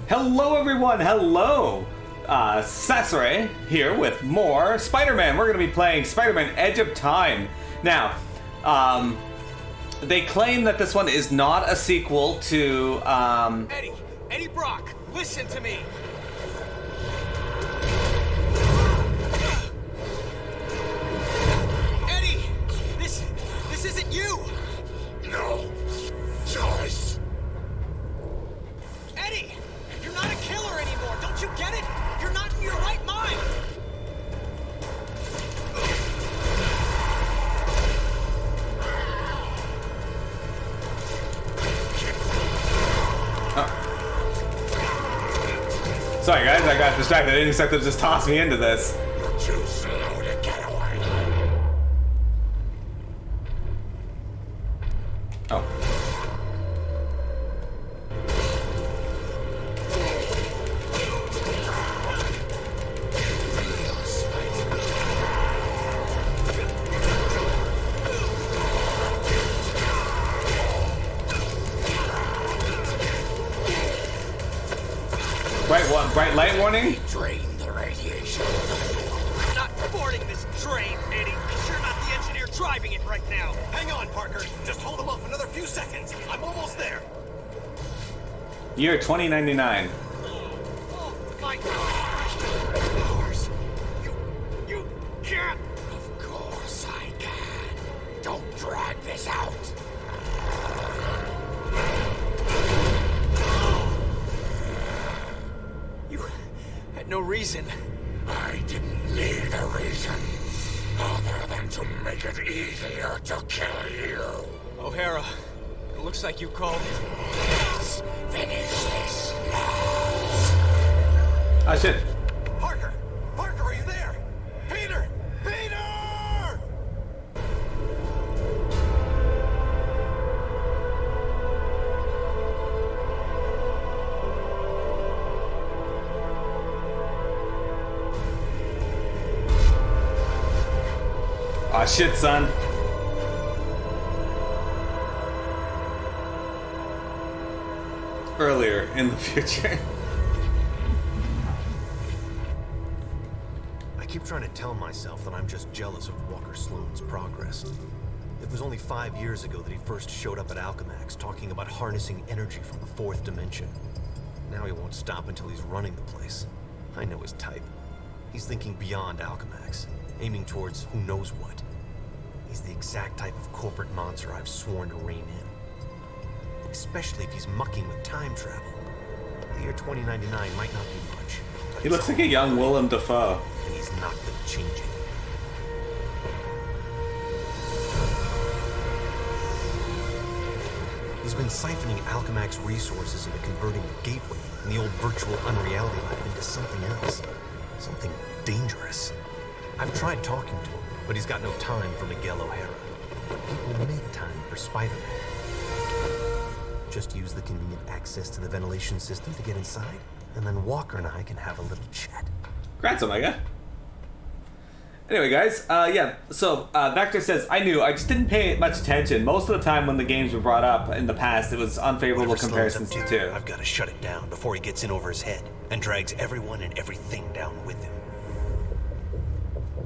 Hello everyone, hello! Sasore here with more Spider-Man. We're going to be playing Spider-Man Edge of Time. Now, they claim that this one is not a sequel to, Eddie Brock, listen to me! Eddie! This isn't you! No choice. Eddie! You're not a killer anymore, don't you get it? You're not in your right mind! Sorry guys, I got distracted. I didn't expect to just toss me into this. You're too slow to get away. Oh. Bright light warning? Drain the radiation. I'm not boarding this train, Eddie, because you're not the engineer driving it right now. Hang on, Parker. Just hold him off another few seconds. I'm almost there. Year 2099. Oh, my powers. You can't. Of course I can. Don't drag this out. You had no reason. I didn't need a reason other than to make it easier to kill you. O'Hara, it looks like you called it. Let's finish this. Oh shit. Parker! Parker, are you there? Peter! Peter! Aw shit, son. Earlier in the future. I keep trying to tell myself that I'm just jealous of Walker Sloan's progress. It was only 5 years ago that he first showed up at Alchemax talking about harnessing energy from the fourth dimension. Now he won't stop until he's running the place. I know his type. He's thinking beyond Alchemax, aiming towards who knows what. He's the exact type of corporate monster I've sworn to rein in. Especially if he's mucking with time travel. The year 2099 might not be much. But He looks like a young Willem Dafoe. and he's not been changing. He's been siphoning Alchemax resources into converting the gateway and the old virtual unreality lab into something else. Something dangerous. I've tried talking to him, but he's got no time for Miguel O'Hara. But people make time for Spider-Man. Just use the convenient access to the ventilation system to get inside, and then Walker and I can have a little chat. Congrats, Omega. Anyway, guys, so Vector says, I knew, I just didn't pay much attention. Most of the time when the games were brought up in the past, it was unfavorable Whatever comparisons Sloan's to up to, two. I've got to shut it down before he gets in over his head and drags everyone and everything down with him.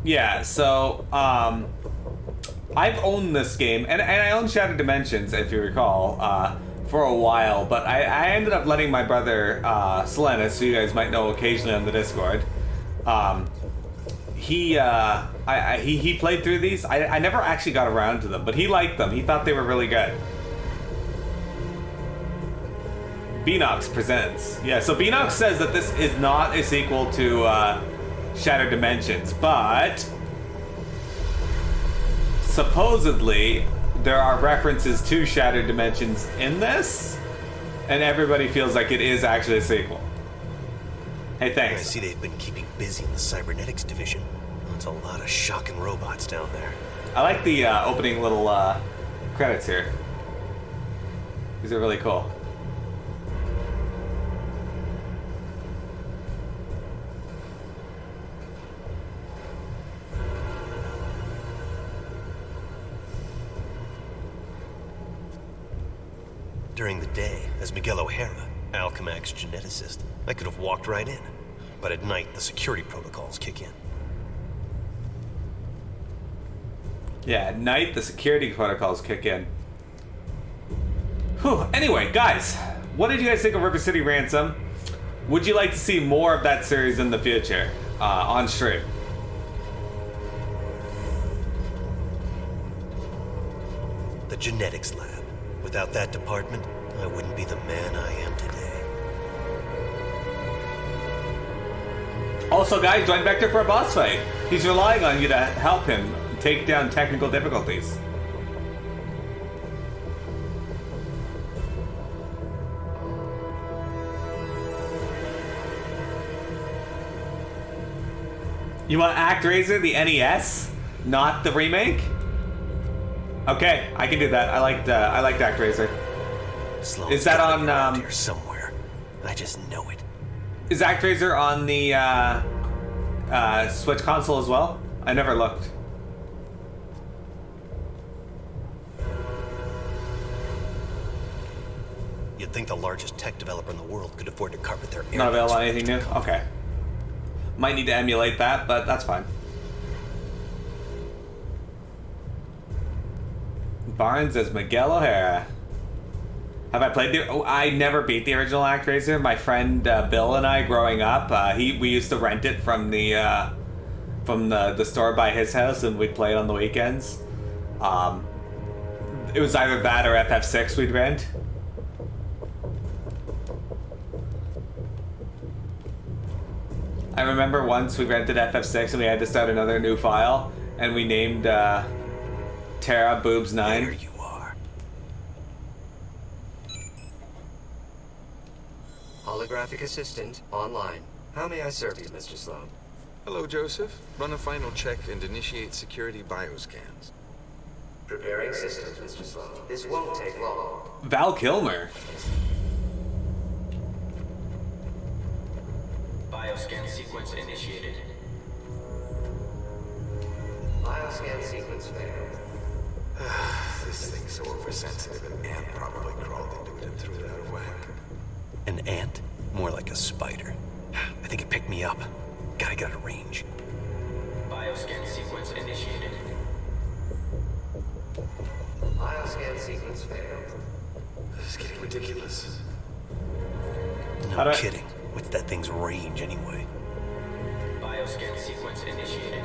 Yeah, so, I've owned this game, and I own Shattered Dimensions, if you recall, for a while, but I ended up letting my brother, Selenis, who you guys might know occasionally on the Discord, he played through these. I never actually got around to them, but he liked them. He thought they were really good. Beanox presents. Yeah, so Beanox says that this is not a sequel to Shattered Dimensions, but supposedly there are references to Shattered Dimensions in this, and everybody feels like it is actually a sequel. Hey, I thanks. see they've been keeping busy in the cybernetics division. There's a lot of shocking robots down there. I like the opening little credits here. These are really cool. During the day, as Miguel O'Hara, Alchemax geneticist. I could have walked right in. But at night, the security protocols kick in. Yeah, at night, the security protocols kick in. Whew. Anyway, guys, what did you guys think of River City Ransom? Would you like to see more of that series in the future on stream? The genetics lab. Without that department, I wouldn't be the man I am today. Also, guys, join Vector for a boss fight. He's relying on you to help him take down technical difficulties. You want ActRaiser, the NES, not the remake? Okay, I can do that. I liked ActRaiser. Sloan's Is that gotta on, be around here somewhere? I just know it. Is ActRaiser on the Switch console as well? I never looked. You'd think the largest tech developer in the world could afford to carpet their Not available on airbags anything new? for Okay. Might need to emulate that, but that's fine. Barnes as Miguel O'Hara. Have I played the... Oh, I never beat the original ActRaiser. My friend Bill and I, growing up, we used to rent it from the store by his house, and we'd play it on the weekends. It was either that or FF6 we'd rent. I remember once we rented FF6 and we had to start another new file, and we named Terra Boobs 9. There you are. Holographic assistant online. How may I serve you, Mr. Sloan? Hello, Joseph. Run a final check and initiate security bioscans. Preparing systems, Mr. Sloan. This won't take long. Val Kilmer. Bioscan sequence initiated. Bioscan sequence failed. This thing's so oversensitive, an ant probably crawled into it and threw it out of whack. An ant? More like a spider. I think it picked me up. Gotta get out of range. Bioscan sequence initiated. Bioscan sequence failed. This is getting ridiculous. No kidding. What's that thing's range anyway? Bioscan sequence initiated.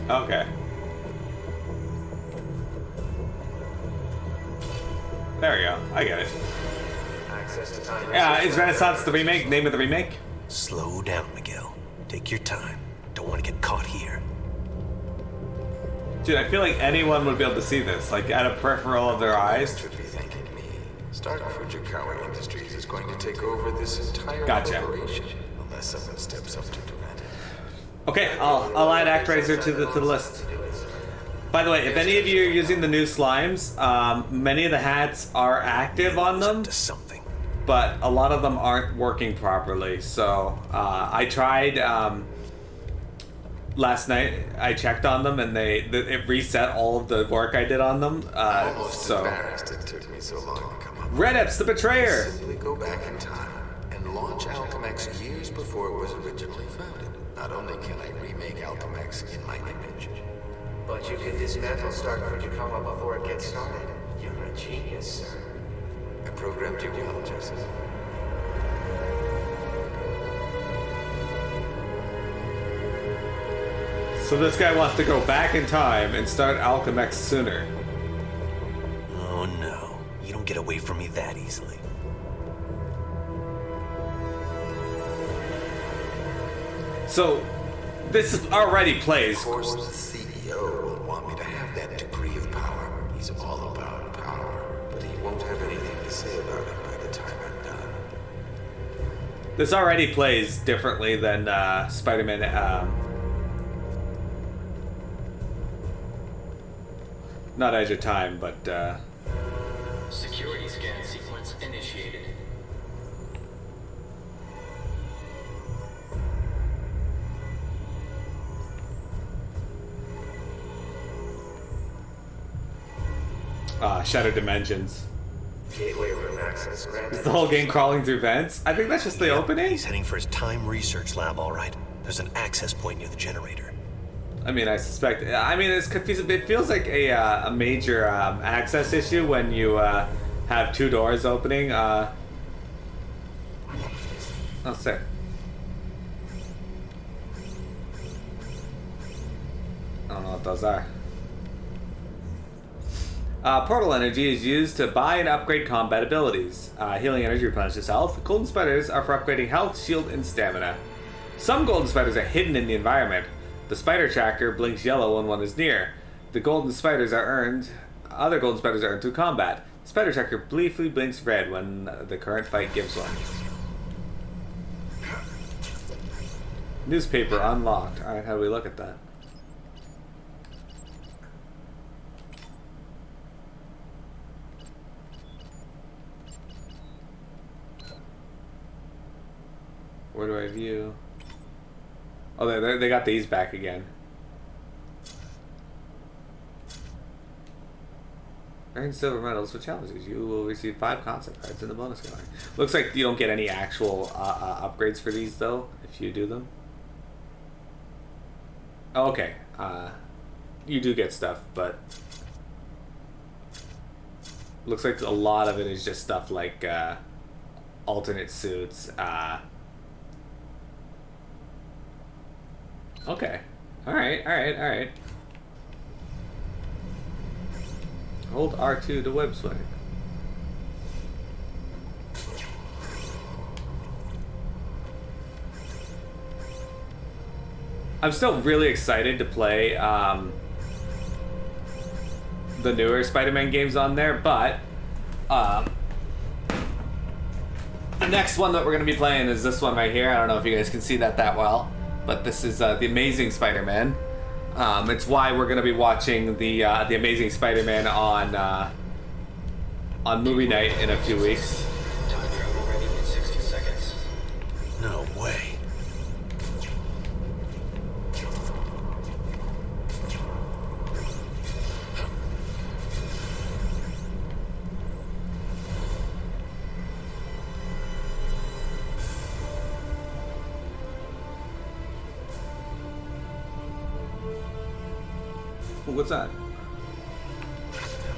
Okay. There we go. I get it. Access to time. Yeah, is Renaissance the remake? Name of the remake? Slow down, Miguel. Take your time. Don't want to get caught here. Dude, I feel like anyone would be able to see this, like at a peripheral of their eyes. Should be thanking me. Stark Fujikawa Industries is going to take over this entire Gotcha. corporation unless someone steps up to prevent it. Okay, I'll add ActRaiser to the list. By the way, if any of you are using the new slimes, many of the hats are active on them, To something. but a lot of them aren't working properly. So I tried last night. I checked on them, and it reset all of the work I did on them. I'm almost So embarrassed it took me so long to come up with Redep's the betrayer. Simply go back in time and launch Alchemax years before it was originally founded. Not only can I remake Alchemax in my image, But you can dismantle Stark Fujikawa before it gets started. You're a genius, sir. I programmed you well, Joseph. So this guy wants to go back in time and start Alchemax sooner. Oh no. You don't get away from me that easily. So this already plays. Of course, the CEO will want me to have that degree of power. He's all about power, but he won't have anything to say about it by the time I'm done. This already plays differently than Spider-Man. Not Edge of Time, but Security scan sequence initiated. Shattered Dimensions. Gateway room access granted. Is the whole game crawling through vents? I think that's just the opening. He's heading for his time research lab, all right. There's an access point near the generator. I mean, I suspect. I mean, it's confusing. It feels like a major access issue when you have two doors opening. Oh, sick. I don't know what those are. Portal energy is used to buy and upgrade combat abilities. Healing energy replenishes health. Golden spiders are for upgrading health, shield, and stamina. Some golden spiders are hidden in the environment. The spider tracker blinks yellow when one is near. The golden spiders are earned. Other golden spiders are earned through combat. The spider tracker briefly blinks red when the current fight gives one. Newspaper unlocked. Alright, how do we look at that? Where do I view? Oh, they got these back again. Earn silver medals for challenges. You will receive 5 concept cards in the bonus gallery. Looks like you don't get any actual upgrades for these, though, if you do them. Oh, okay. You do get stuff, but... looks like a lot of it is just stuff like alternate suits, okay. Alright. Hold R2 to web swing. I'm still really excited to play the newer Spider-Man games on there, but the next one that we're going to be playing is this one right here. I don't know if you guys can see that well. But this is The Amazing Spider-Man. It's why we're going to be watching the Amazing Spider-Man on movie night in a few weeks. Time travel ready in 60 seconds. No way. What's that?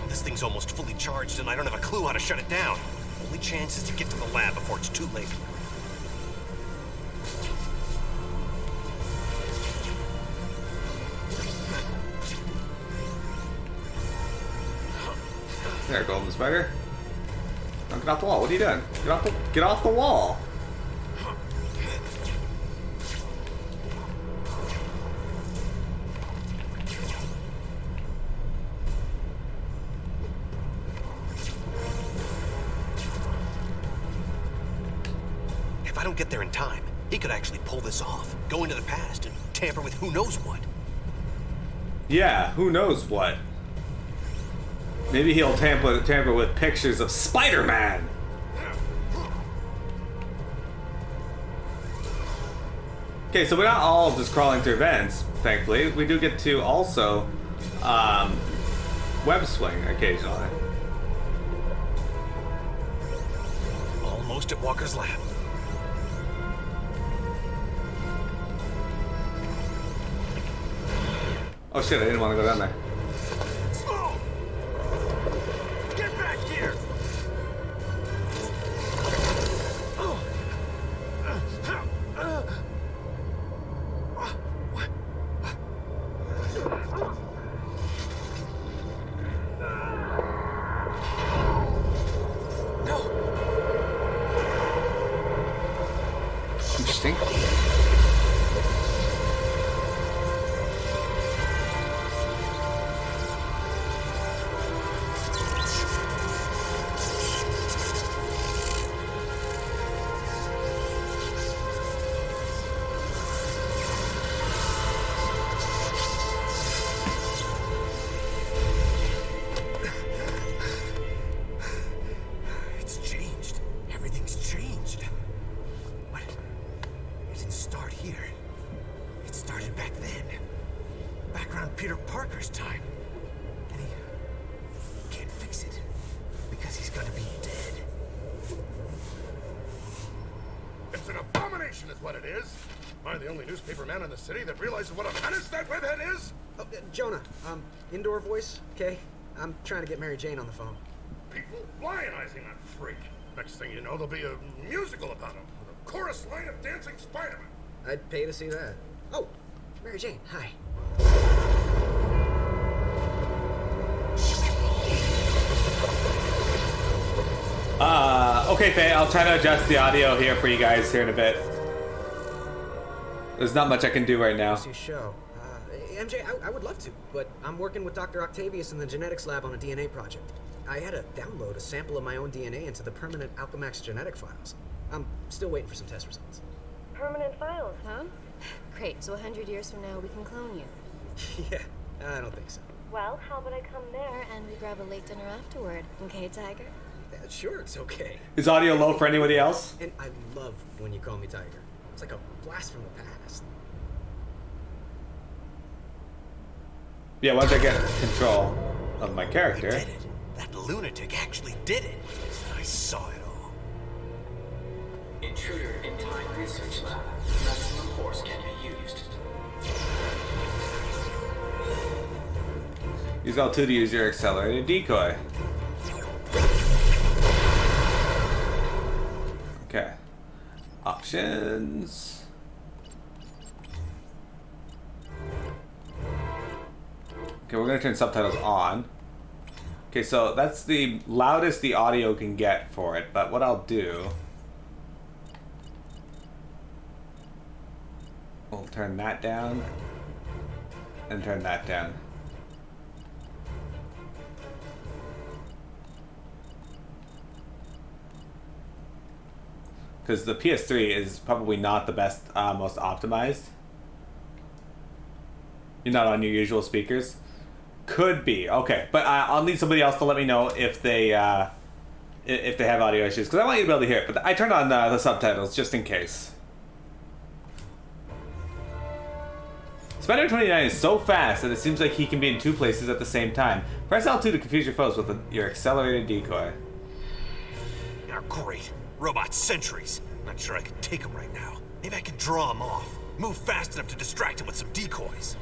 This thing's almost fully charged and I don't have a clue how to shut it down. Only chance is to get to the lab before it's too late. There, Golden Spider. Don't get off the wall. What are you doing? Get off the wall. If I don't get there in time, he could actually pull this off, go into the past, and tamper with who knows what. Yeah, who knows what? Maybe he'll tamper with pictures of Spider-Man. Okay, so we're not all just crawling through vents, thankfully. We do get to also web swing occasionally. Almost at Walker's lab. Oh shit, I didn't want to go down there. Slow! Get back here! Interesting. It's changed. Everything's changed. What? It didn't start here. It started back then. Back around Peter Parker's time. And he can't fix is what it is. Am I the only newspaper man in the city that realizes what a menace that webhead is? Oh, Jonah, indoor voice, okay? I'm trying to get Mary Jane on the phone. People lionizing that freak. Next thing you know, there'll be a musical about him with a chorus line of dancing Spider-Man. I'd pay to see that. Oh, Mary Jane, hi. Okay, Faye, I'll try to adjust the audio here for you guys here in a bit. There's not much I can do right now. See a show. MJ, I would love to, but I'm working with Dr. Octavius in the genetics lab on a DNA project. I had to download a sample of my own DNA into the permanent Alchemax genetic files. I'm still waiting for some test results. Permanent files, huh? Great, so 100 years from now we can clone you. Yeah, I don't think so. Well, how about I come there and we grab a late dinner afterward, okay, Tiger? Sure, it's okay. Is audio low for anybody else? And I love when you call me Tiger. It's like a blast from the past. Yeah, once I get control of my character. We did it. That lunatic actually did it. I saw it all. Intruder in time research lab. Maximum force can be used. Use L2 to use your accelerated decoy. Okay. Options. Okay, we're gonna turn subtitles on. Okay, so that's the loudest the audio can get for it, but what I'll do... we'll turn that down, and turn that down. Because the PS3 is probably not the best, most optimized. You're not on your usual speakers. Could be, okay, but I'll need somebody else to let me know if they have audio issues, because I want you to be able to hear it. But I turned on the subtitles just in case. Spider-29 is so fast that it seems like he can be in two places at the same time. Press L2 to confuse your foes with your accelerated decoy. Now, great. Robot sentries. Not sure I can take them right now. Maybe I can draw them off. Move fast enough to distract them with some decoys.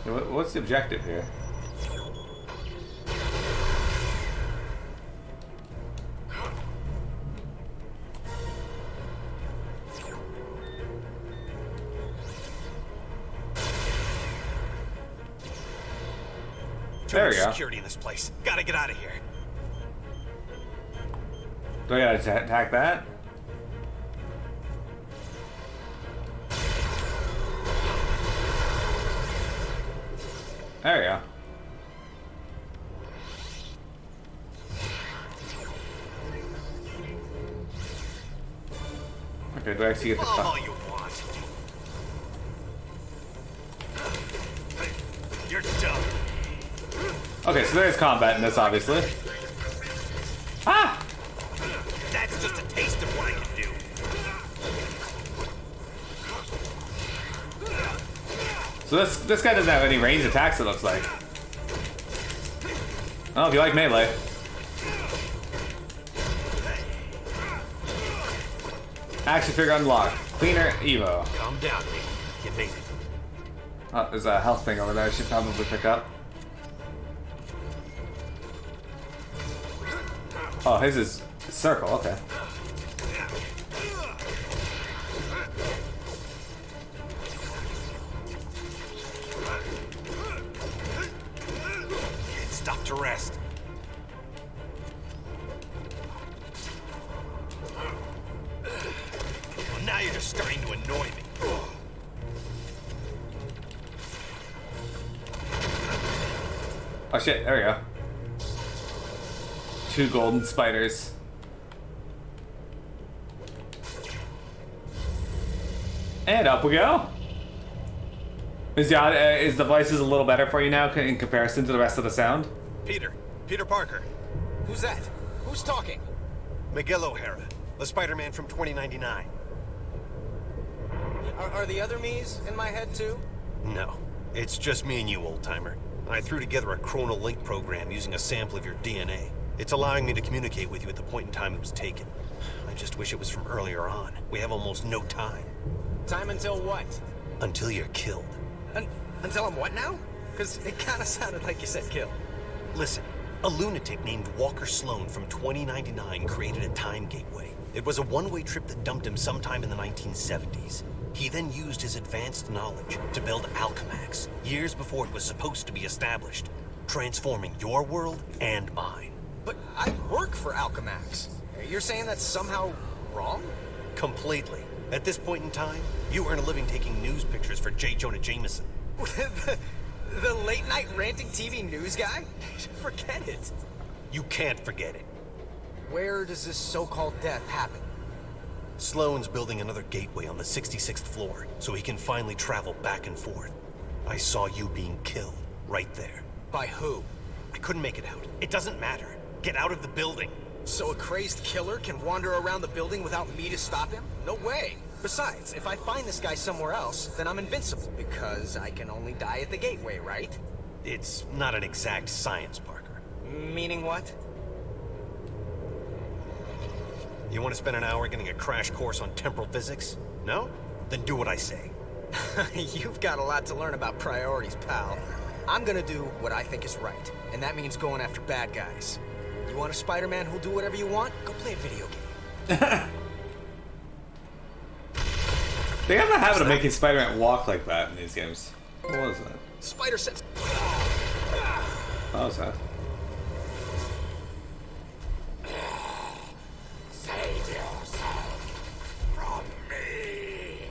What's the objective here? There we go. Security in this place. Gotta get out of here. Do I gotta attack that? There we go. Okay, do I actually get the stuff? All you want. You're done. Okay, so there's combat in this, obviously. Ah! That's just a taste of what I can do. So this guy doesn't have any ranged attacks, it looks like. Oh, if you like melee. Action figure unlocked. Cleaner Evo. Calm down, Nick. You made it. Oh, there's a health thing over there I should probably pick up. Oh, his is circle, okay. Stop to rest. Well, now you're just starting to annoy me. Oh shit, there we go. 2 golden spiders. And up we go. Is the voices a little better for you now in comparison to the rest of the sound? Peter Parker. Who's that? Who's talking? Miguel O'Hara, the Spider-Man from 2099. Are the other me's in my head too? No, It's just me and you, old-timer. I threw together a chronal link program using a sample of your DNA. It's allowing me to communicate with you at the point in time it was taken. I just wish it was from earlier on. We have almost no time. Time until what? Until you're killed. Until I'm what now? Because it kind of sounded like you said kill. Listen, a lunatic named Walker Sloan from 2099 created a time gateway. It was a one-way trip that dumped him sometime in the 1970s. He then used his advanced knowledge to build Alchemax, years before it was supposed to be established, transforming your world and mine. But I work for Alchemax. You're saying that's somehow wrong? Completely. At this point in time, you earn a living taking news pictures for J. Jonah Jameson. The late-night ranting TV news guy? Forget it. You can't forget it. Where does this so-called death happen? Sloan's building another gateway on the 66th floor, so he can finally travel back and forth. I saw you being killed, right there. By who? I couldn't make it out. It doesn't matter. Get out of the building. So a crazed killer can wander around the building without me to stop him? No way. Besides, if I find this guy somewhere else, then I'm invincible, because I can only die at the gateway, right? It's not an exact science, Parker. Meaning what? You want to spend an hour getting a crash course on temporal physics? No? Then do what I say. You've got a lot to learn about priorities, pal. I'm gonna do what I think is right, and that means going after bad guys. You want a Spider-Man who'll do whatever you want? Go play a video game. They have a habit of making Spider-Man walk like that in these games. What was that? Spider sense. What was that? Save yourself from me.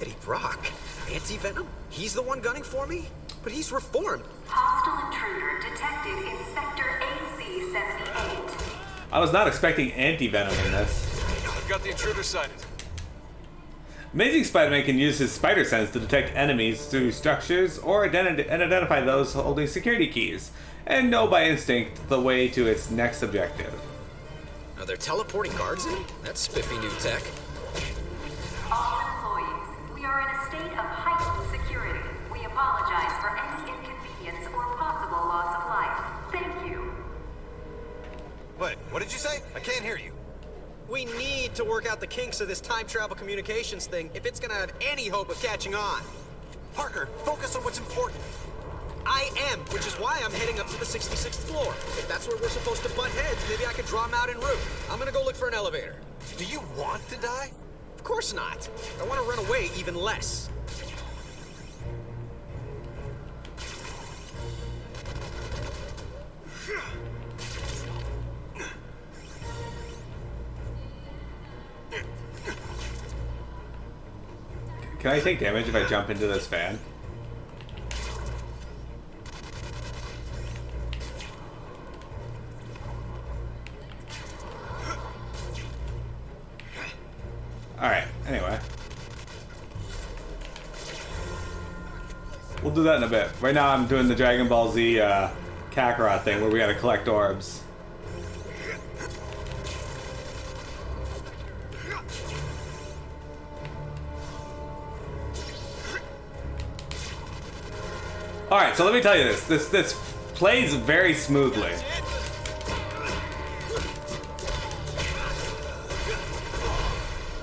Eddie Brock? Anti-Venom? He's the one gunning for me? But he's reformed. Hostile intruder detected in Sector AC-78. I was not expecting Anti-Venom in this. I've got the intruder sighted. Amazing Spider-Man can use his spider sense to detect enemies through structures or identify those holding security keys, and know by instinct the way to its next objective. Are there teleporting guards in? That's spiffy new tech. All employees, we are in a state of heightened security. We apologize for any inconvenience or possible loss of life. Thank you. Wait, what did you say? I can't hear you. We need to work out the kinks of this time travel communications thing if it's gonna have any hope of catching on. Parker, focus on what's important. I am, which is why I'm heading up to the 66th floor. If that's where we're supposed to butt heads, maybe I could draw him out en route. I'm gonna go look for an elevator. Do you want to die? Of course not. I want to run away even less. Can I take damage if I jump into this fan? Alright, anyway. We'll do that in a bit. Right now I'm doing the Dragon Ball Z Kakarot thing where we gotta collect orbs. Alright, so let me tell you this. This plays very smoothly.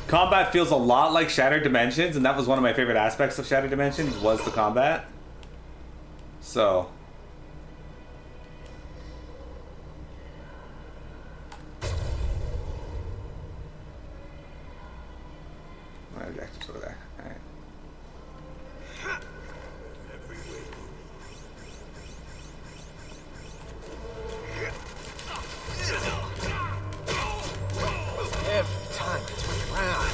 Combat feels a lot like Shattered Dimensions, and that was one of my favorite aspects of Shattered Dimensions, was the combat. So... my objective's over there. Alright. Every time I turn around.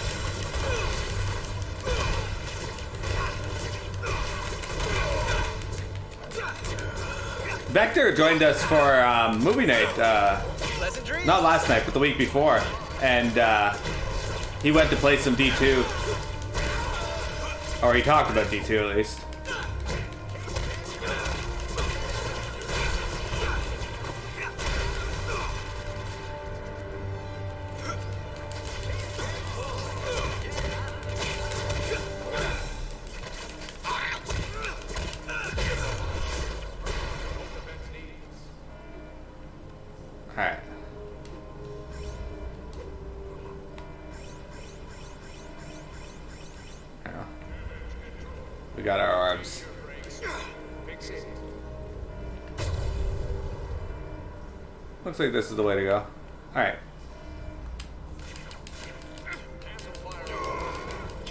Vector joined us for movie night, not last night, but the week before, and he went to play some D2, or he talked about D2 at least. We got our orbs. Looks like this is the way to go. Alright.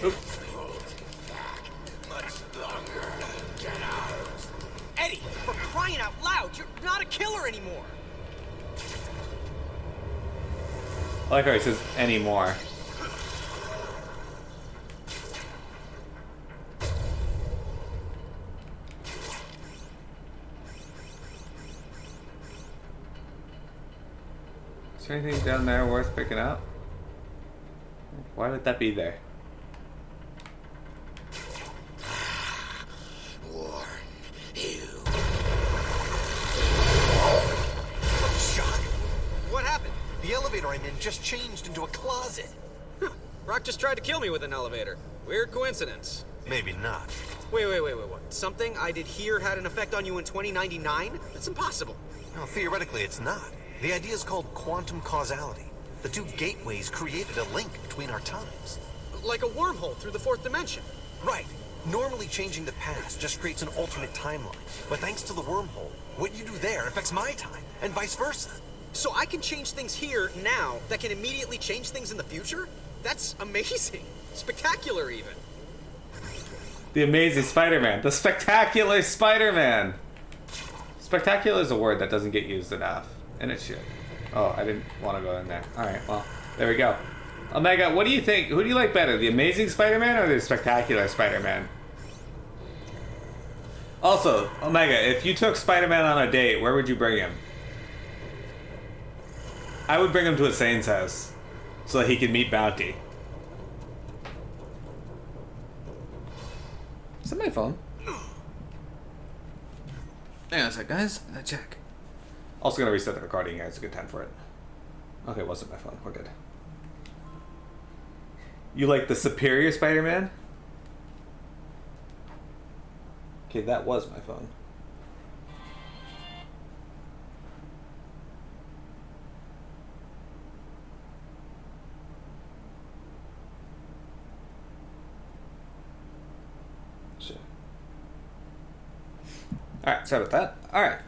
Oops. Eddie, for crying out loud, you're not a killer anymore. I like how he says anymore. Is there anything down there worth picking up? Why would that be there? What happened? The elevator I'm in just changed into a closet. Huh. Rock just tried to kill me with an elevator. Weird coincidence. Maybe not. Wait, what? Something I did here had an effect on you in 2099? That's impossible. Well, theoretically, it's not. The idea is called quantum causality. The two gateways created a link between our times. Like a wormhole through the fourth dimension. Right. Normally changing the past just creates an alternate timeline. But thanks to the wormhole, what you do there affects my time, and vice versa. So I can change things here, now, that can immediately change things in the future? That's amazing. Spectacular, even. The Amazing Spider-Man. The Spectacular Spider-Man. Spectacular is a word that doesn't get used enough. And it should. Oh, I didn't want to go in there. Alright, well, there we go. Omega, what do you think? Who do you like better? The Amazing Spider-Man or the Spectacular Spider-Man? Also, Omega, if you took Spider-Man on a date, where would you bring him? I would bring him to a Saint's house so that he could meet Bounty. Is that my phone? Hang on a sec, guys. Check. Also gonna reset the recording here. It's a good time for it. Okay, it wasn't my phone. We're good. You like the Superior Spider-Man? Okay, that was my phone. Shit. Alright, sorry about that. Alright.